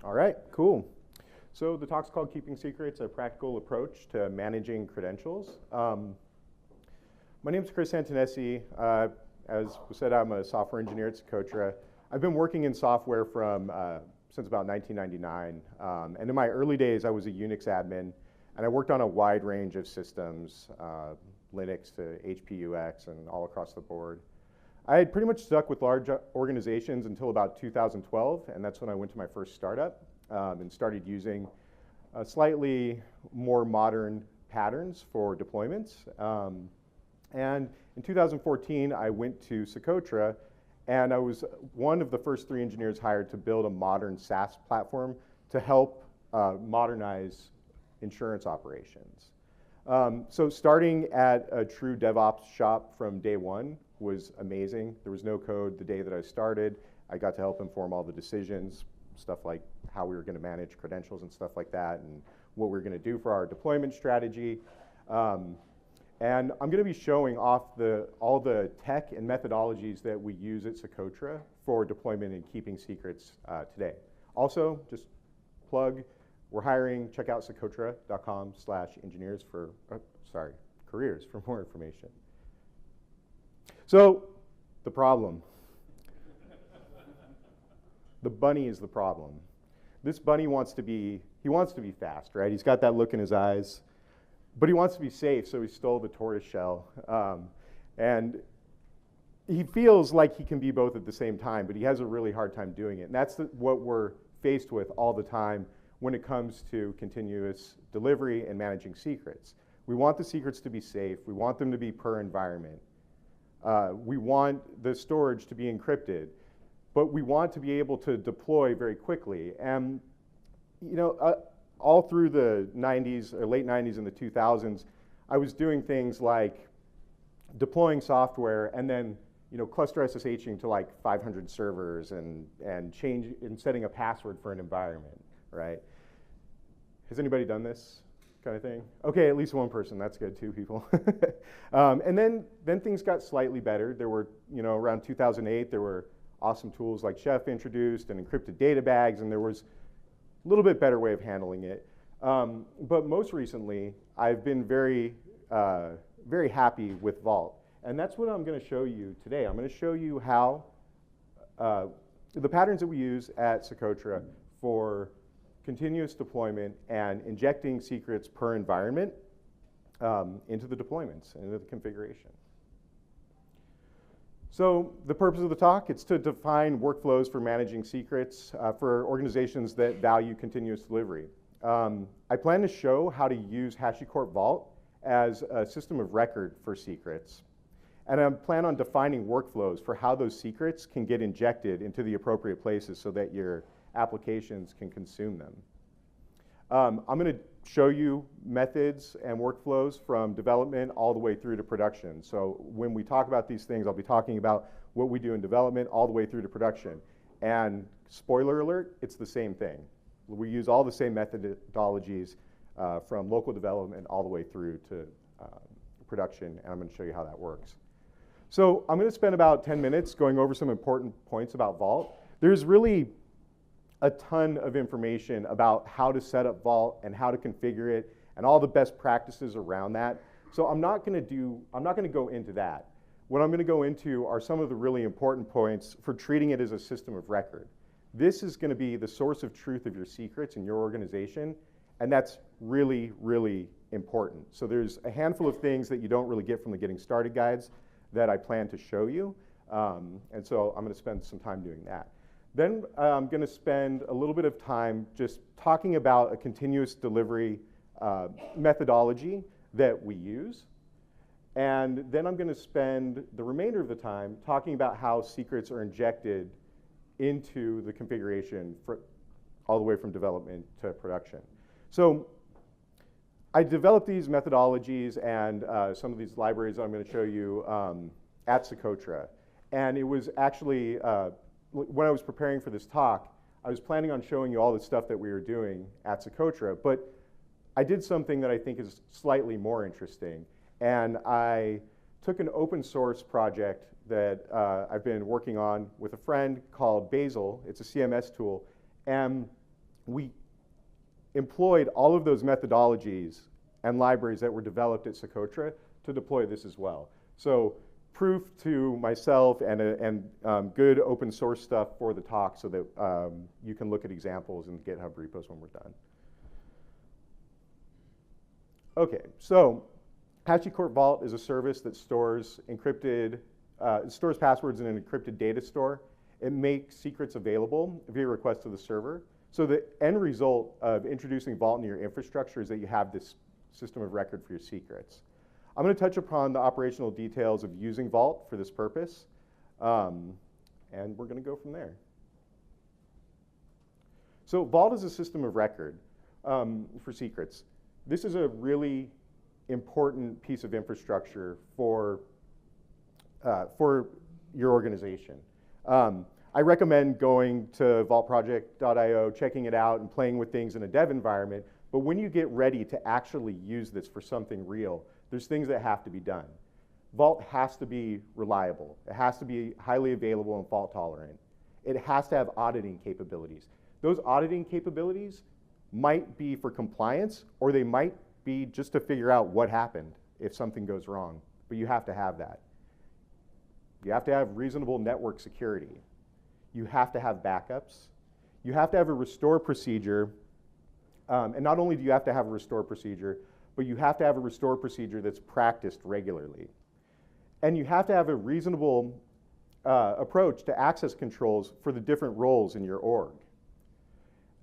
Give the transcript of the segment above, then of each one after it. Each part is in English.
All right, cool. So the talk's called Keeping Secrets, a Practical Approach to Managing Credentials. My name is Antenesse. As was said, I'm a software engineer at Socotra. I've been working in software since about 1999. And in my early days, I was a Unix admin, and I worked on a wide range of systems, Linux to HP/UX and all across the board. I had pretty much stuck with large organizations until about 2012, and that's when I went to my first startup and started using slightly more modern patterns for deployments. And in 2014, I went to Socotra, and I was one of the first 3 engineers hired to build a modern SaaS platform to help modernize insurance operations. So starting at a true DevOps shop from day one was amazing. There was no code the day that I started. I got to help inform all the decisions, stuff like how we were going to manage credentials and stuff like that, and what we were going to do for our deployment strategy. And I'm going to be showing off all the tech and methodologies that we use at Socotra for deployment and keeping secrets today. Also, just plug, we're hiring. Check out socotra.com/engineers careers for more information. So, the problem. The bunny is the problem. This bunny wants to be fast, right? He's got that look in his eyes, but he wants to be safe, so he stole the tortoise shell. And he feels like he can be both at the same time, but he has a really hard time doing it. And that's what we're faced with all the time when it comes to continuous delivery and managing secrets. We want the secrets to be safe. We want them to be per environment. We want the storage to be encrypted, but we want to be able to deploy very quickly. And all through the 90s, or late 90s and the 2000s, I was doing things like deploying software and then cluster SSHing to like 500 servers and setting a password for an environment, right? Has anybody done this kind of thing? Okay, at least one person. That's good. 2 people. And then things got slightly better. There were, around 2008, there were awesome tools like Chef introduced and encrypted data bags, and there was a little bit better way of handling it. But most recently, I've been very, very happy with Vault. And that's what I'm going to show you today. I'm going to show you how the patterns that we use at Socotra for continuous deployment and injecting secrets per environment into the deployments, into the configuration. So the purpose of the talk, it's to define workflows for managing secrets for organizations that value continuous delivery. I plan to show how to use HashiCorp Vault as a system of record for secrets. And I plan on defining workflows for how those secrets can get injected into the appropriate places so that your applications can consume them. I'm going to show you methods and workflows from development all the way through to production. So when we talk about these things, I'll be talking about what we do in development all the way through to production. And spoiler alert, it's the same thing. We use all the same methodologies from local development all the way through to production, and I'm going to show you how that works. So I'm going to spend about 10 minutes going over some important points about Vault. There's really a ton of information about how to set up Vault and how to configure it and all the best practices around that. So I'm not going to go into that. What I'm going to go into are some of the really important points for treating it as a system of record. This is going to be the source of truth of your secrets in your organization, and that's really, really important. So there's a handful of things that you don't really get from the Getting Started guides that I plan to show you, and so I'm going to spend some time doing that. Then I'm going to spend a little bit of time just talking about a continuous delivery methodology that we use. And then I'm going to spend the remainder of the time talking about how secrets are injected into the configuration all the way from development to production. So I developed these methodologies and some of these libraries I'm going to show you at Socotra. And it was actually when I was preparing for this talk, I was planning on showing you all the stuff that we were doing at Socotra, but I did something that I think is slightly more interesting. And I took an open source project that I've been working on with a friend called Basal. It's a CMS tool. And we employed all of those methodologies and libraries that were developed at Socotra to deploy this as well. So proof to myself and good open source stuff for the talk so that you can look at examples in the GitHub repos when we're done. Okay, so HashiCorp Vault is a service that stores stores passwords in an encrypted data store. It makes secrets available via request to the server. So the end result of introducing Vault into your infrastructure is that you have this system of record for your secrets. I'm going to touch upon the operational details of using Vault for this purpose, and we're going to go from there. So Vault is a system of record for secrets. This is a really important piece of infrastructure for your organization. I recommend going to vaultproject.io, checking it out, and playing with things in a dev environment. But when you get ready to actually use this for something real, there's things that have to be done. Vault has to be reliable. It has to be highly available and fault tolerant. It has to have auditing capabilities. Those auditing capabilities might be for compliance, or they might be just to figure out what happened if something goes wrong. But you have to have that. You have to have reasonable network security. You have to have backups. You have to have a restore procedure. And not only do you have to have a restore procedure, but you have to have a restore procedure that's practiced regularly. And you have to have a reasonable approach to access controls for the different roles in your org.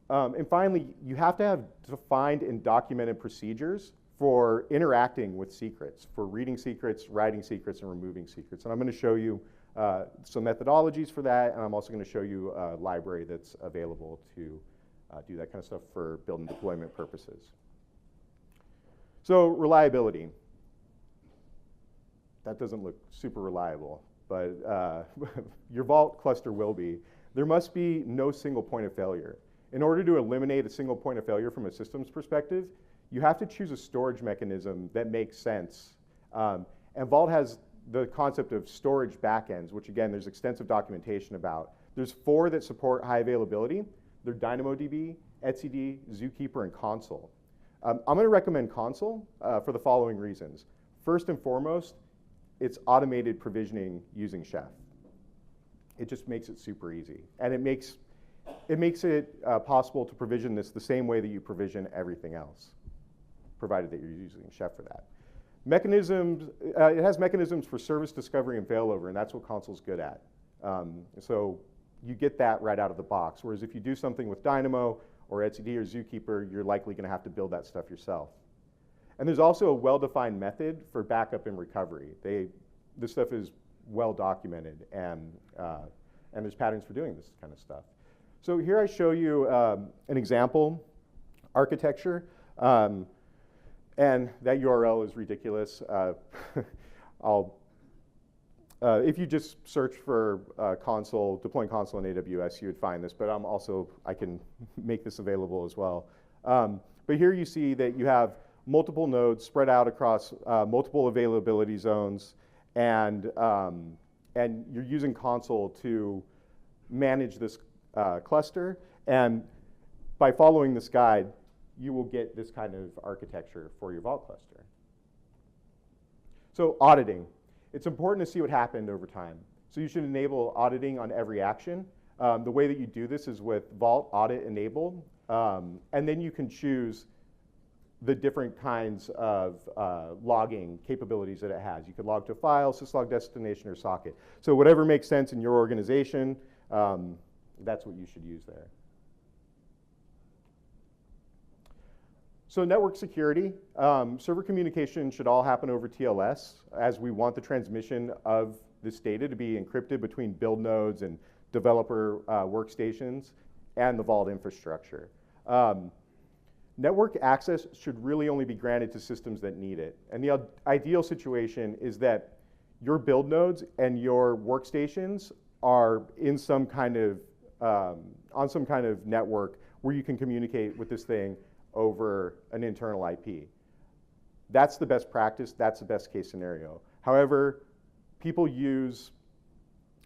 And finally, you have to have defined and documented procedures for interacting with secrets, for reading secrets, writing secrets, and removing secrets. And I'm going to show you some methodologies for that, and I'm also going to show you a library that's available to do that kind of stuff for build and deployment purposes. So reliability. That doesn't look super reliable, but your Vault cluster will be. There must be no single point of failure. In order to eliminate a single point of failure from a systems perspective, you have to choose a storage mechanism that makes sense. And Vault has the concept of storage backends, which again, there's extensive documentation about. There's 4 that support high availability. They're DynamoDB, etcd, Zookeeper, and Consul. I'm going to recommend Consul for the following reasons. First and foremost, it's automated provisioning using Chef. It just makes it super easy. And it makes it possible to provision this the same way that you provision everything else, provided that you're using Chef for that. Mechanisms, it has mechanisms for service discovery and failover, and that's what Consul's good at. So you get that right out of the box, whereas if you do something with Dynamo or etcd or Zookeeper, you're likely going to have to build that stuff yourself. And there's also a well-defined method for backup and recovery. This stuff is well documented, and there's patterns for doing this kind of stuff. So here I show you an example architecture, and that URL is ridiculous. If you just search for deploying Consul in AWS, you would find this, but I can make this available as well. But here you see that you have multiple nodes spread out across multiple availability zones, and you're using Consul to manage this cluster. And by following this guide, you will get this kind of architecture for your Vault cluster. So auditing. It's important to see what happened over time. So you should enable auditing on every action. The way that you do this is with Vault Audit Enable, and then you can choose the different kinds of logging capabilities that it has. You could log to a file, syslog destination, or socket. So whatever makes sense in your organization, that's what you should use there. So network security, server communication should all happen over TLS, as we want the transmission of this data to be encrypted between build nodes and developer workstations and the Vault infrastructure. Network access should really only be granted to systems that need it. And the ideal situation is that your build nodes and your workstations are in some kind of, on some kind of network where you can communicate with this thing over an internal IP. That's the best practice. That's the best case scenario. However, people use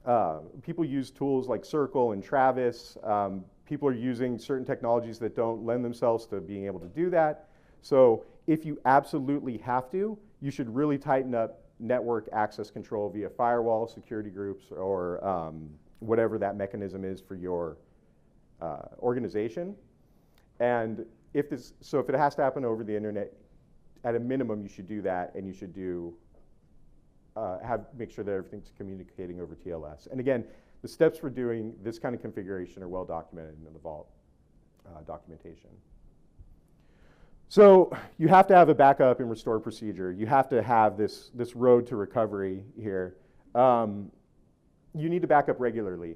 tools like Circle and Travis, people are using certain technologies that don't lend themselves to being able to do that. So if you absolutely have to, you should really tighten up network access control via firewall, security groups, or whatever that mechanism is for your organization. And if it has to happen over the internet, at a minimum, you should do that, and you should make sure that everything's communicating over TLS. And again, the steps for doing this kind of configuration are well documented in the Vault documentation. So you have to have a backup and restore procedure. You have to have this road to recovery here. You need to back up regularly.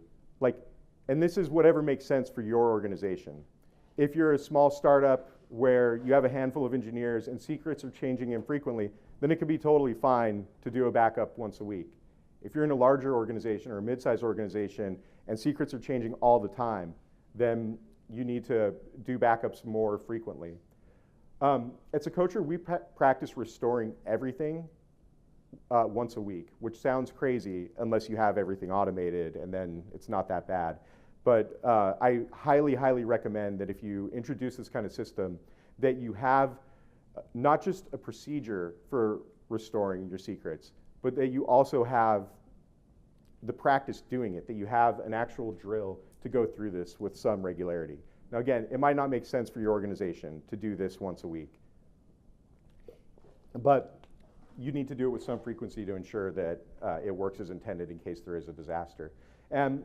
And this is whatever makes sense for your organization. If you're a small startup where you have a handful of engineers and secrets are changing infrequently, then it could be totally fine to do a backup once a week. If you're in a larger organization or a mid-sized organization and secrets are changing all the time, then you need to do backups more frequently. At Socotra, we practice restoring everything once a week, which sounds crazy unless you have everything automated, and then it's not that bad. But I highly, highly recommend that if you introduce this kind of system, that you have not just a procedure for restoring your secrets, but that you also have the practice doing it, that you have an actual drill to go through this with some regularity. Now again, it might not make sense for your organization to do this once a week, but you need to do it with some frequency to ensure that it works as intended in case there is a disaster. And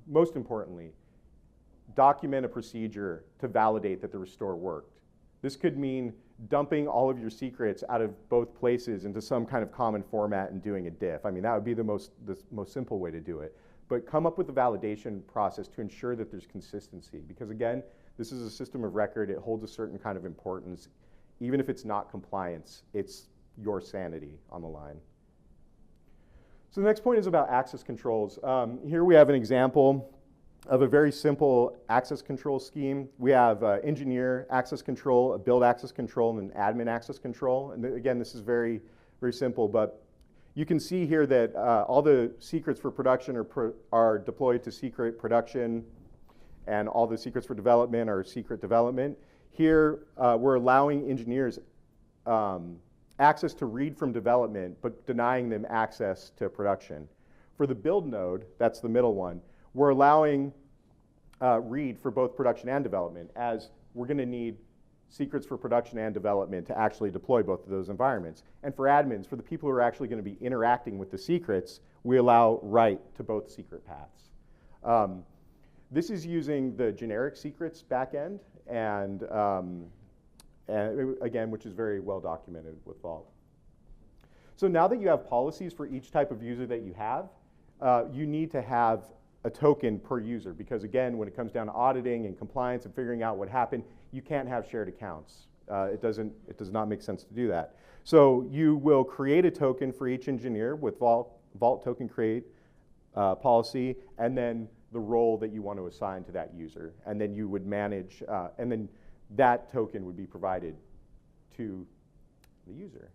most importantly, document a procedure to validate that the restore worked. This could mean dumping all of your secrets out of both places into some kind of common format and doing a diff. I mean, that would be the most simple way to do it. But come up with a validation process to ensure that there's consistency. Because again, this is a system of record. It holds a certain kind of importance. Even if it's not compliance, it's your sanity on the line. So the next point is about access controls. Here we have an example of a very simple access control scheme. We have engineer access control, a build access control, and an admin access control. And again, this is very, very simple, but you can see here that all the secrets for production are deployed to secret production, and all the secrets for development are secret development. Here, we're allowing engineers access to read from development, but denying them access to production. For the build node, that's the middle one, we're allowing read for both production and development, as we're going to need secrets for production and development to actually deploy both of those environments. And for admins, for the people who are actually going to be interacting with the secrets, we allow write to both secret paths. This is using the generic secrets backend, and again, which is very well documented with Vault. So now that you have policies for each type of user that you have, you need to have a token per user, because again, when it comes down to auditing and compliance and figuring out what happened, you can't have shared accounts. It does not make sense to do that. So you will create a token for each engineer with Vault token create policy, and then the role that you want to assign to that user. And then you would manage, and then that token would be provided to the user.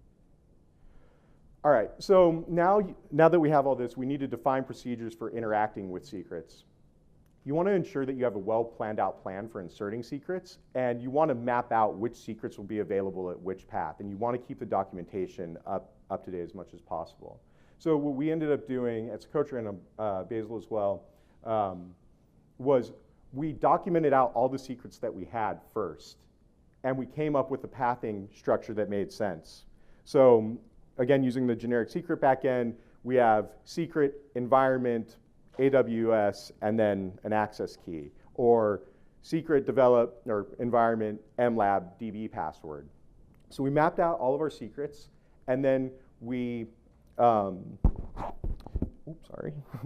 All right, so now that we have all this, we need to define procedures for interacting with secrets. You want to ensure that you have a well planned out plan for inserting secrets, and you want to map out which secrets will be available at which path, and you want to keep the documentation up to date as much as possible. So what we ended up doing at Socotra and Basal as well was we documented out all the secrets that we had first, and we came up with a pathing structure that made sense. So again, using the generic secret backend, we have secret, environment, AWS, and then an access key, or secret, develop, or environment, mlab, DB password. So we mapped out all of our secrets, and then we,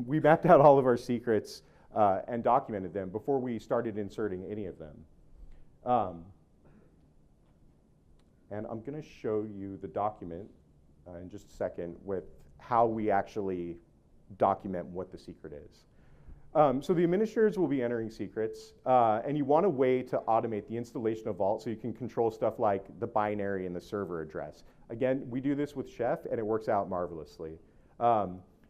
we mapped out all of our secrets and documented them before we started inserting any of them. And I'm going to show you the document in just a second with how we actually document what the secret is. So the administrators will be entering secrets, and you want a way to automate the installation of Vault so you can control stuff like the binary and the server address. Again, we do this with Chef, and it works out marvelously.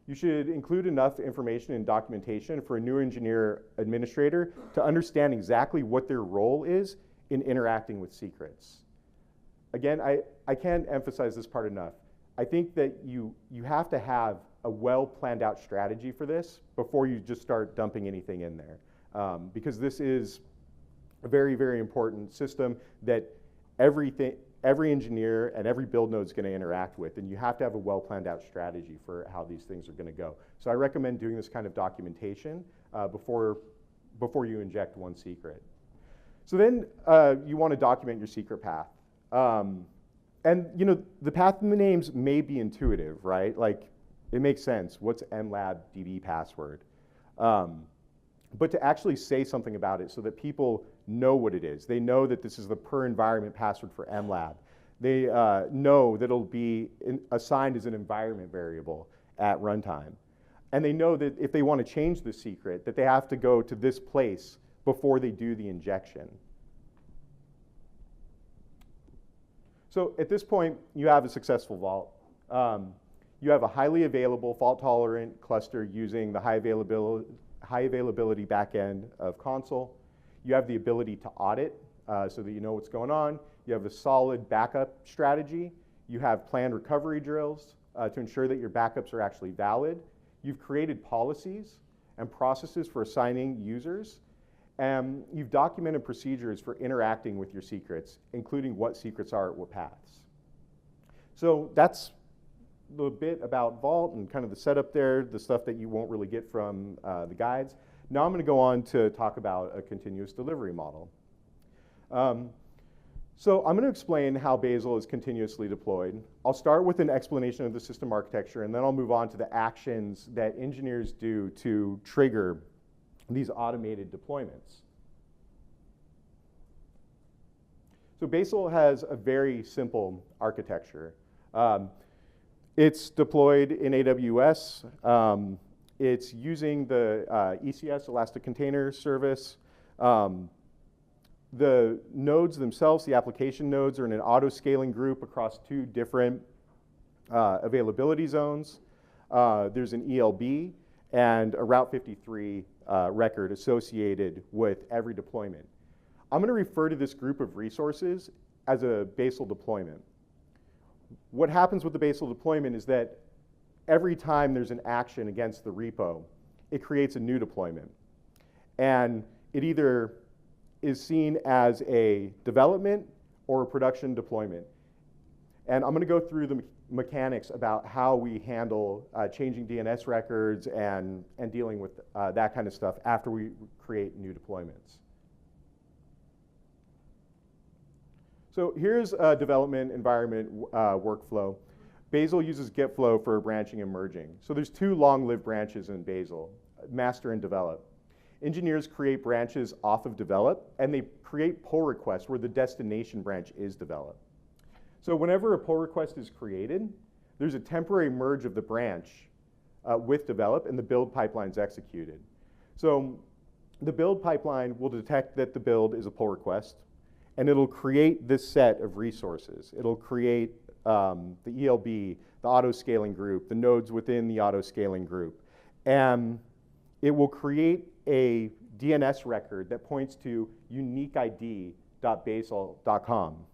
You should include enough information and documentation for a new engineer administrator to understand exactly what their role is in interacting with secrets. Again, I can't emphasize this part enough. I think that you have to have a well planned out strategy for this before you just start dumping anything in there. Because this is a very, very important system that every engineer and every build node is going to interact with, and you have to have a well planned out strategy for how these things are going to go. So I recommend doing this kind of documentation before you inject one secret. So then you want to document your secret path. And you know, the path names may be intuitive, right? Like, it makes sense. What's mlab.db password? But to actually say something about it so that people know what it is. They know that this is the per environment password for mlab. They know that it'll be assigned as an environment variable at runtime. And they know that if they want to change the secret, that they have to go to this place before they do the injection. So at this point, you have a successful vault. You have a highly available, fault-tolerant cluster using the high availability backend of console. You have the ability to audit so that you know what's going on. You have a solid backup strategy. You have planned recovery drills to ensure that your backups are actually valid. You've created policies and processes for assigning users. And you've documented procedures for interacting with your secrets, including what secrets are at what paths. So that's the bit about Vault and kind of the setup there, the stuff that you won't really get from the guides. Now I'm going to go on to talk about a continuous delivery model. So I'm going to explain how Basal is continuously deployed. I'll start with an explanation of the system architecture, and then I'll move on to the actions that engineers do to trigger these automated deployments. So Basal has a very simple architecture. It's deployed in AWS. It's using the ECS, Elastic Container Service. The nodes themselves, the application nodes, are in an auto-scaling group across 2 different availability zones. There's an ELB and a Route 53 record associated with every deployment. I'm going to refer to this group of resources as a Basal deployment. What happens with the Basal deployment is that every time there's an action against the repo, it creates a new deployment. And it either is seen as a development or a production deployment. And I'm going to go through the mechanics about how we handle changing DNS records and dealing with that kind of stuff after we create new deployments. So here's a development environment workflow. Basal uses getflow for branching and merging. So there's 2 long-lived branches in Basal, master and develop. Engineers create branches off of develop, and they create pull requests where the destination branch is develop. So whenever a pull request is created, there's a temporary merge of the branch with develop, and the build pipeline is executed. So the build pipeline will detect that the build is a pull request, and it'll create this set of resources. It'll create the ELB, the auto-scaling group, the nodes within the auto-scaling group. And it will create a DNS record that points to uniqueid.basal.com.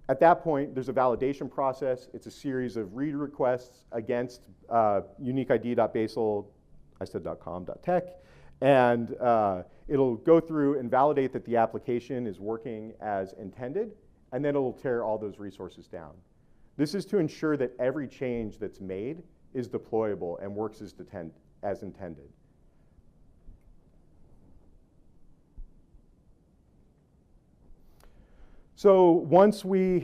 At that point, there's a validation process. It's a series of read requests against uniqueid.basal, I said .com.tech, and it'll go through and validate that the application is working as intended, and then it'll tear all those resources down. This is to ensure that every change that's made is deployable and works as intended. So once we've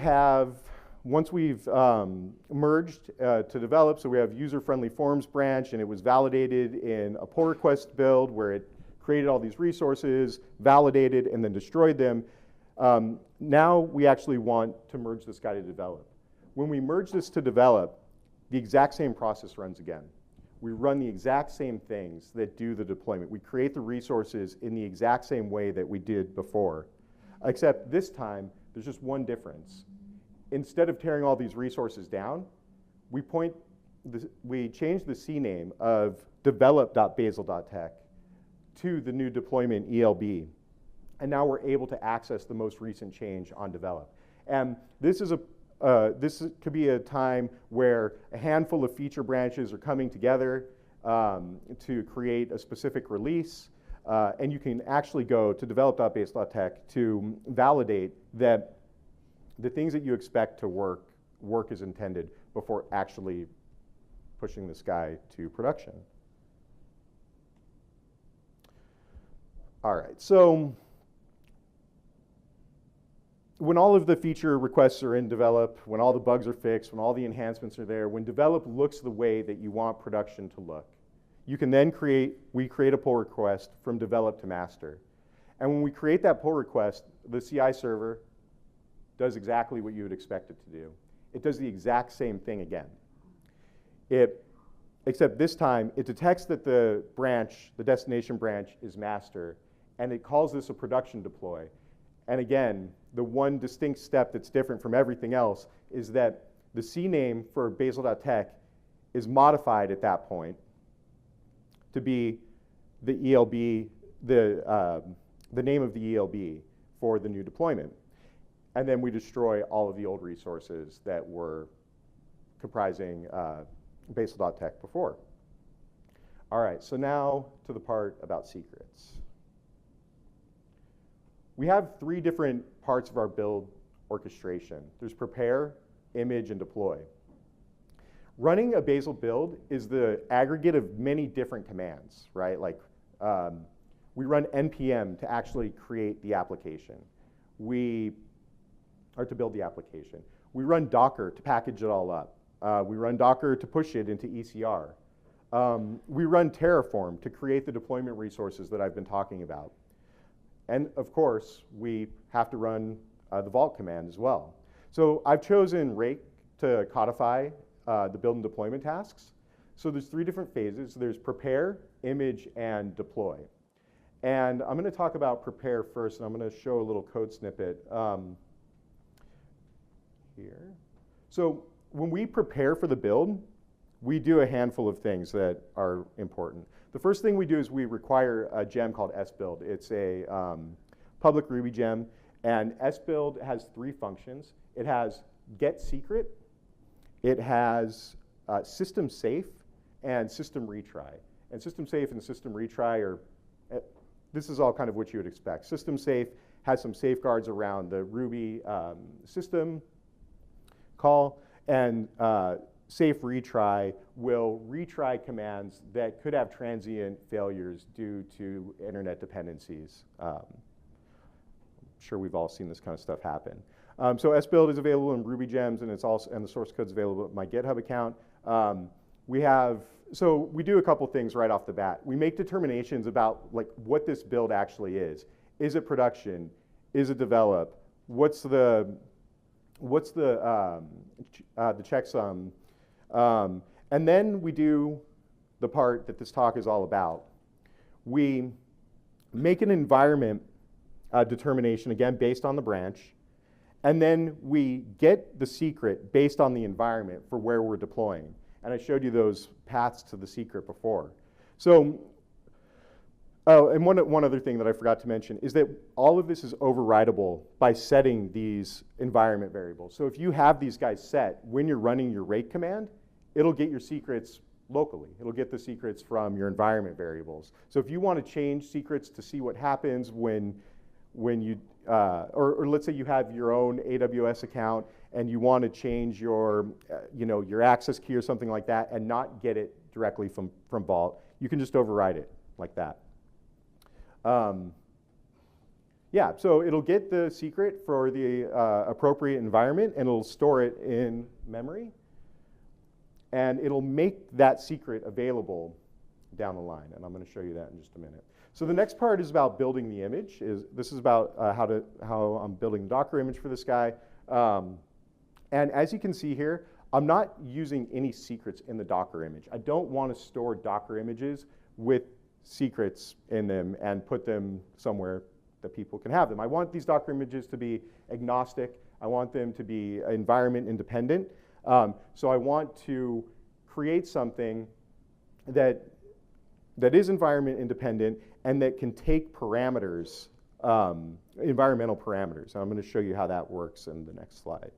merged to develop, so we have user-friendly forms branch, and it was validated in a pull request build where it created all these resources, validated, and then destroyed them. Now we actually want to merge this guy to develop. When we merge this to develop, the exact same process runs again. We run the exact same things that do the deployment. We create the resources in the exact same way that we did before, except this time, there's just one difference. Instead of tearing all these resources down, we point we changed the C name of develop.basal.tech to the new deployment ELB. And now we're able to access the most recent change on develop. And this could be a time where a handful of feature branches are coming together to create a specific release. And you can actually go to develop.basal.tech to validate that the things that you expect to work as intended before actually pushing this guy to production. All right, so when all of the feature requests are in develop, when all the bugs are fixed, when all the enhancements are there, when develop looks the way that you want production to look, you can then we create a pull request from develop to master. And when we create that pull request, the CI server does exactly what you would expect it to do. It does the exact same thing again. Except this time, it detects that the destination branch is master, and it calls this a production deploy. And again, the one distinct step that's different from everything else is that the C name for basal.tech is modified at that point to be the ELB, the name of the ELB for the new deployment. And then we destroy all of the old resources that were comprising basal.tech before. All right, so now to the part about secrets. We have 3 different parts of our build orchestration. There's prepare, image, and deploy. Running a Basal build is the aggregate of many different commands, right? Like we run npm to actually create the application. Or to build the application. We run Docker to package it all up. We run Docker to push it into ECR. We run Terraform to create the deployment resources that I've been talking about. And of course, we have to run the vault command as well. So I've chosen rake to codify the build and deployment tasks. So there's 3 different phases. There's prepare, image, and deploy. And I'm going to talk about prepare first, and I'm going to show a little code snippet here. So when we prepare for the build, we do a handful of things that are important. The first thing we do is we require a gem called sbuild. It's a public Ruby gem, and sbuild has 3 functions. It has get secret, it has system safe, and system retry. And system safe and system retry are, this is all kind of what you would expect. System safe has some safeguards around the Ruby system call, and safe retry will retry commands that could have transient failures due to internet dependencies. I'm sure we've all seen this kind of stuff happen. So sbuild is available in Ruby gems, and the source code's available at my GitHub account. So we do a couple things right off the bat. We make determinations about like what this build actually is. Is it production? Is it develop? What's the checksum? And then we do the part that this talk is all about. We make an environment determination, again, based on the branch, and then we get the secret based on the environment for where we're deploying. And I showed you those paths to the secret before. So, oh, and one other thing that I forgot to mention is that all of this is overridable by setting these environment variables. So if you have these guys set when you're running your rake command, it'll get your secrets locally. It'll get the secrets from your environment variables. So if you want to change secrets to see what happens when you, or let's say you have your own AWS account and you want to change your, your access key or something like that and not get it directly from Vault, you can just override it like that. Yeah, so it'll get the secret for the appropriate environment and it'll store it in memory. And it'll make that secret available down the line. And I'm going to show you that in just a minute. So the next part is about building the image. This is about how I'm building the Docker image for this guy. And as you can see here, I'm not using any secrets in the Docker image. I don't want to store Docker images with secrets in them and put them somewhere that people can have them. I want these Docker images to be agnostic. I want them to be environment independent. So I want to create something that is environment independent and that can take parameters, environmental parameters. And I'm going to show you how that works in the next slide.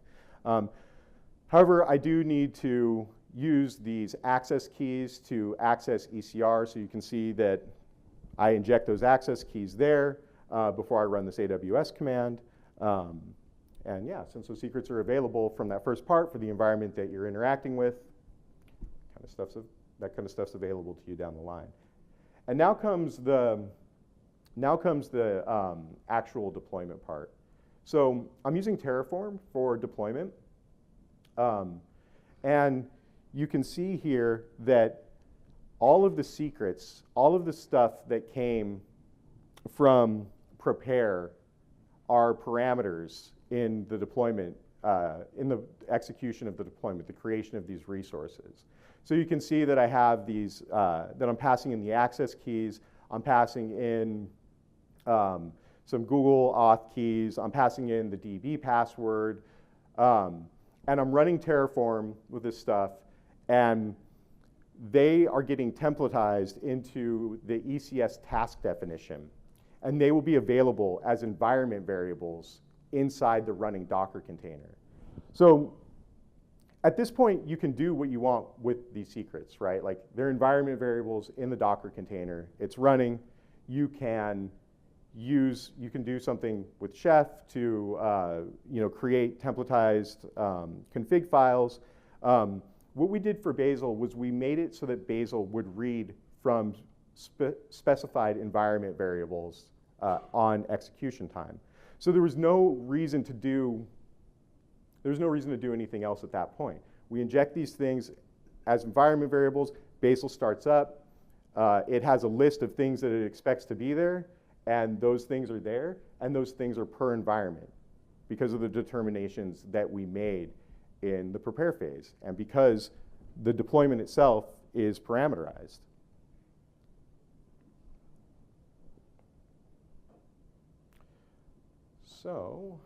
However, I do need to use these access keys to access ECR, so you can see that I inject those access keys there before I run this AWS command. And yeah, since those secrets are available from that first part for the environment that you're interacting with, that kind of stuff's available to you down the line. And now comes the actual deployment part. So I'm using Terraform for deployment. And you can see here that all of the secrets, all of the stuff that came from prepare are parameters in the deployment, in the execution of the deployment, the creation of these resources. So you can see that I have these, that I'm passing in the access keys, I'm passing in some Google auth keys, I'm passing in the DB password, and I'm running Terraform with this stuff, and they are getting templatized into the ECS task definition, and they will be available as environment variables inside the running Docker container. So at this point, you can do what you want with these secrets, right? Like, they're environment variables in the Docker container. It's running. You can do something with Chef to create templatized config files. What we did for Basal was we made it so that Basal would read from specified environment variables on execution time. So there was no reason to do anything else at that point. We inject these things as environment variables. Basal starts up. It has a list of things that it expects to be there, and those things are there, and those things are per environment because of the determinations that we made in the prepare phase, and because the deployment itself is parameterized. So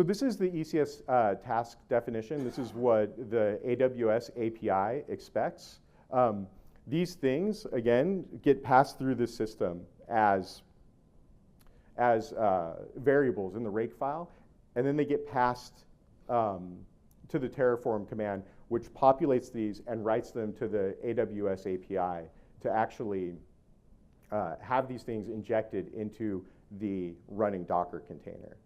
this is the ECS task definition. This is what the AWS API expects. These things, again, get passed through the system as variables in the rake file, and then they get passed to the Terraform command, which populates these and writes them to the AWS API to actually have these things injected into the running Docker container.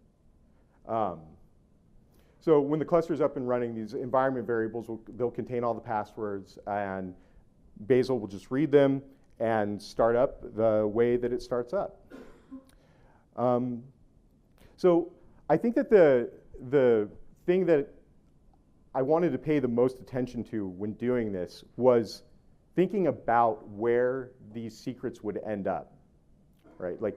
So when the cluster is up and running, these environment variables, they'll contain all the passwords, and Basal will just read them and start up the way that it starts up. So I think that the thing that I wanted to pay the most attention to when doing this was thinking about where these secrets would end up, right? Like,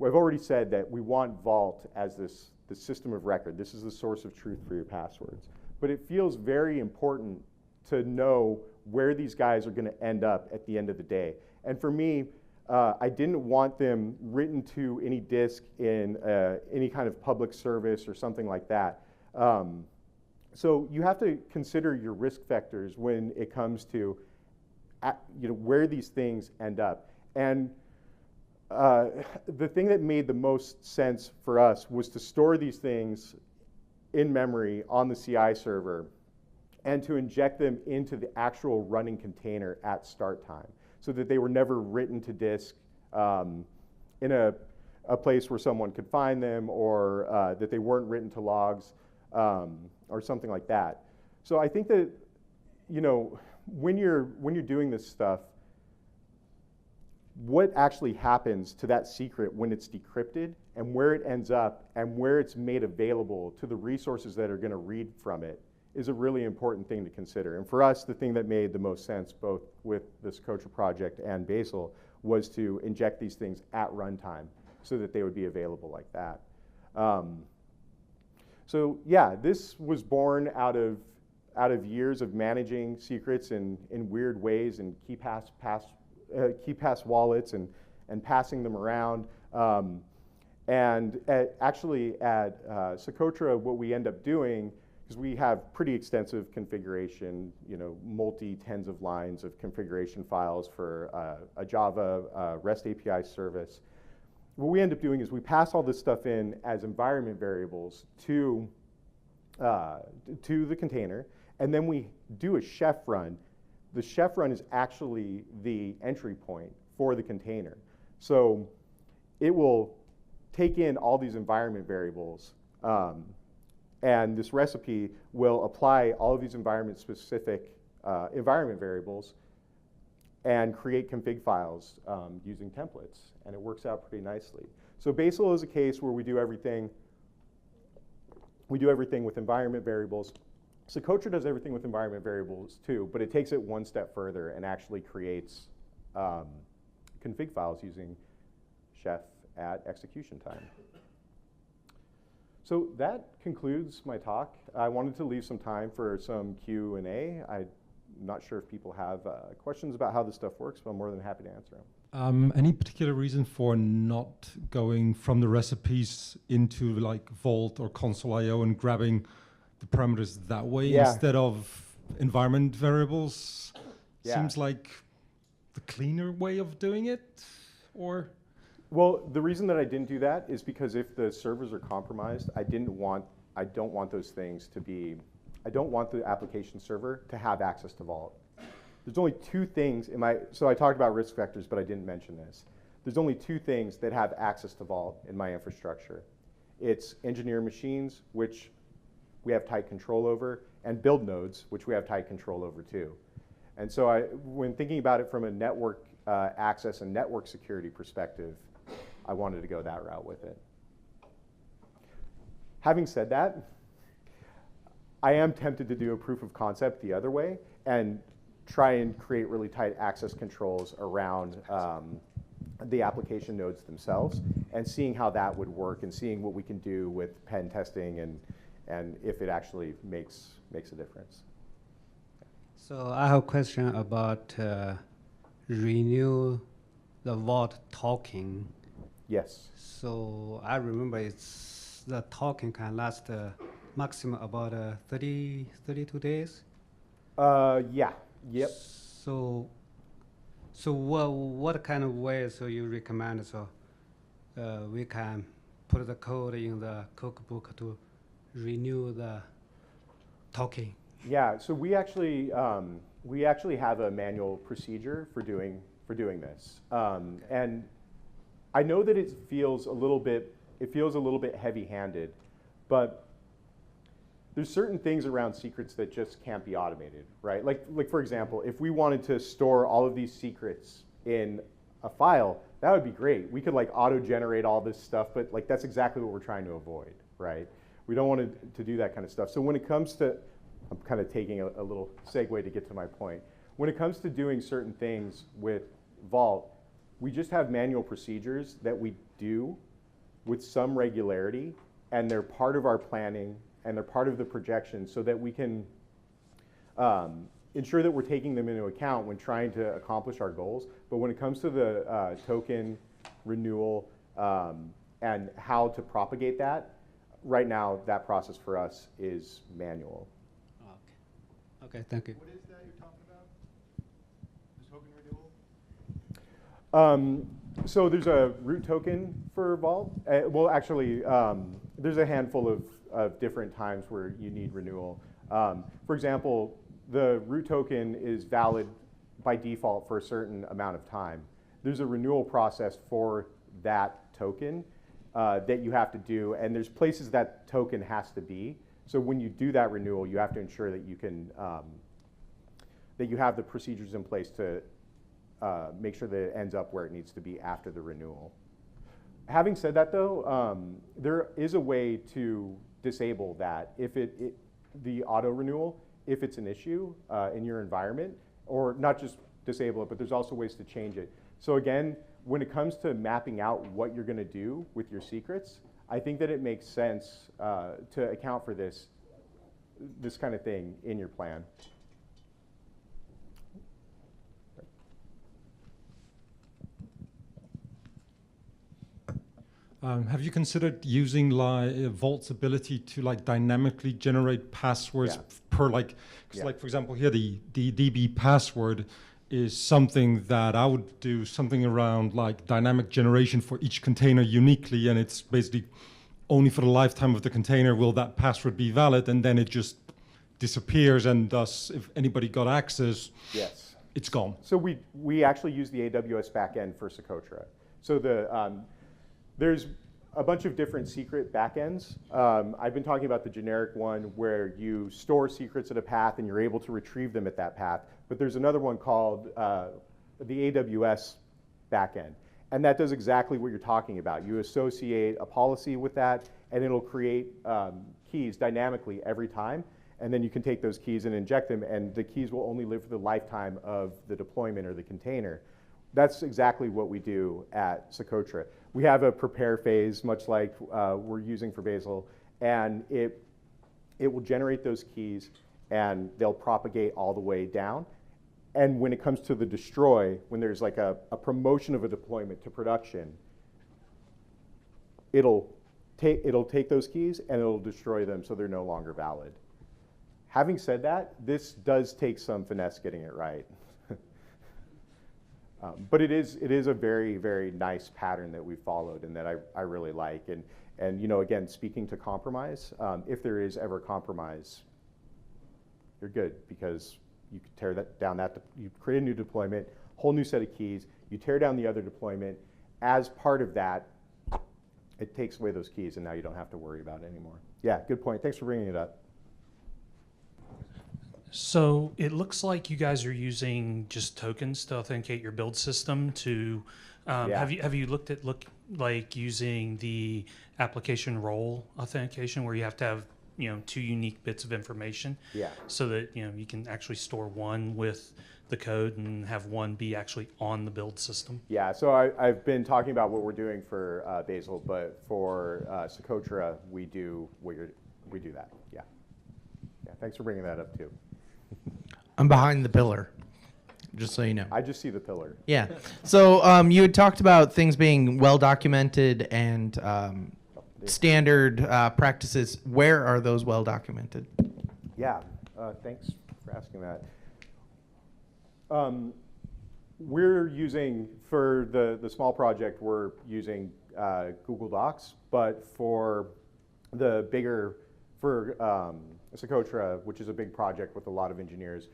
I've already said that we want Vault as the system of record. This is the source of truth for your passwords. But it feels very important to know where these guys are going to end up at the end of the day. And for me, I didn't want them written to any disk in any kind of public service or something like that. So you have to consider your risk vectors when it comes to where these things end up. And the thing that made the most sense for us was to store these things in memory on the CI server and to inject them into the actual running container at start time, so that they were never written to disk in a place where someone could find them, or that they weren't written to logs or something like that. So I think that when you're doing this stuff, what actually happens to that secret when it's decrypted, and where it ends up, and where it's made available to the resources that are going to read from it, is a really important thing to consider. And for us, the thing that made the most sense, both with the Socotra project and Basal, was to inject these things at runtime so that they would be available like that. So yeah, this was born out of years of managing secrets in weird ways, and key pass wallets and passing them around. And actually at Socotra, what we end up doing is we have pretty extensive configuration, multi tens of lines of configuration files for a Java REST API service. What we end up doing is we pass all this stuff in as environment variables to the container, and then we do a chef run. The chef run is actually the entry point for the container. So it will take in all these environment variables, and this recipe will apply all of these environment-specific environment variables and create config files using templates, and it works out pretty nicely. So Basal is a case where we do everything with environment variables. Socotra does everything with environment variables too, but it takes it one step further and actually creates config files using chef at execution time. So that concludes my talk. I wanted to leave some time for some Q&A. I'm not sure if people have questions about how this stuff works, but I'm more than happy to answer them. Any particular reason for not going from the recipes into like Vault or console.io and grabbing the parameters that way instead of environment variables? Seems like the cleaner way of doing it, or? Well, the reason that I didn't do that is because if the servers are compromised, I don't want those things to be, I don't want the application server to have access to Vault. There's only two things so I talked about risk vectors, but I didn't mention this. There's only two things that have access to Vault in my infrastructure. It's engineer machines, which we have tight control over, and build nodes, which we have tight control over too. And so when thinking about it from a network access and network security perspective, I wanted to go that route with it. Having said that, I am tempted to do a proof of concept the other way and try and create really tight access controls around the application nodes themselves, and seeing how that would work and seeing what we can do with pen testing and if it actually makes a difference. So I have a question about renew the Vault token. Yes. So I remember the token can last maximum about 32 days. Yeah. Yep. So what kind of way so you recommend so we can put the code in the cookbook to renew the token? Yeah. So we actually have a manual procedure for doing this, and I know that it feels a little bit heavy-handed, but there's certain things around secrets that just can't be automated, right? Like for example, if we wanted to store all of these secrets in a file, that would be great. We could like auto-generate all this stuff, but like that's exactly what we're trying to avoid, right? We don't want to do that kind of stuff. So when it comes to, I'm kind of taking a little segue to get to my point. When it comes to doing certain things with Vault, we just have manual procedures that we do with some regularity, and they're part of our planning and they're part of the projection so that we can ensure that we're taking them into account when trying to accomplish our goals. But when it comes to the token renewal and how to propagate that, right now that process for us is manual. Okay, thank you. What is that you're talking about? The token renewal? So there's a root token for Vault. Well, actually, there's a handful of different times where you need renewal. For example, the root token is valid by default for a certain amount of time. There's a renewal process for that token that you have to do, and there's places that token has to be. So when you do that renewal, you have to ensure that you can that you have the procedures in place to make sure that it ends up where it needs to be after the renewal. Having said that, though, there is a way to disable that if the auto renewal, if it's an issue in your environment, or not just disable it, but there's also ways to change it. So again, when it comes to mapping out what you're going to do with your secrets, I think that it makes sense to account for this kind of thing in your plan. Have you considered using like Vault's ability to like dynamically generate passwords per like, because like for example here the DB password is something that I would do something around like dynamic generation for each container uniquely, and it's basically only for the lifetime of the container will that password be valid, and then it just disappears, and thus if anybody got access, it's gone. So we actually use the AWS backend for Socotra. So there's a bunch of different secret backends. I've been talking about the generic one where you store secrets at a path and you're able to retrieve them at that path. But there's another one called the AWS backend. And that does exactly what you're talking about. You associate a policy with that, and it'll create keys dynamically every time. And then you can take those keys and inject them, and the keys will only live for the lifetime of the deployment or the container. That's exactly what we do at Socotra. We have a prepare phase, much like we're using for Basal, and it will generate those keys, and they'll propagate all the way down. And when it comes to the destroy, when there's like a promotion of a deployment to production, it'll take those keys and it'll destroy them so they're no longer valid. Having said that, this does take some finesse getting it right. But it is a very, very nice pattern that we followed and that I really like. And you know, again, speaking to compromise, if there is ever compromise, you're good, because you can tear that down. You create a new deployment, whole new set of keys. You tear down the other deployment. As part of that, it takes away those keys, and now you don't have to worry about it anymore. Yeah, good point. Thanks for bringing it up. So it looks like you guys are using just tokens to authenticate your build system. To have you looked at using the application role authentication, where you have to have 2 unique bits of information, so that you can actually store one with the code and have one be actually on the build system? Yeah, so I've been talking about what we're doing for Basal, but for Socotra we do that. Yeah, thanks for bringing that up too. I'm behind the pillar, just so you know. I just see the pillar. Yeah. So you had talked about things being well documented and standard practices. Where are those well documented? Yeah. Thanks for asking that. We're using, for the small project, we're using Google Docs, but for the bigger, for Socotra, which is a big project with a lot of engineers,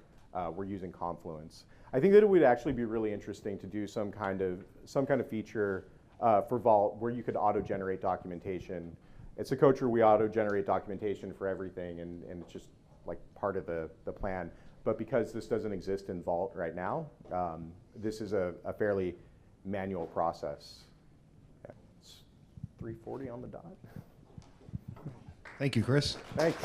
we're using Confluence. I think that it would actually be really interesting to do some kind of feature for Vault where you could auto-generate documentation. At Socotra, we auto-generate documentation for everything, and it's just like part of the plan. But because this doesn't exist in Vault right now, this is a fairly manual process. Yeah, it's 3:40 on the dot. Thank you, Chris. Thanks.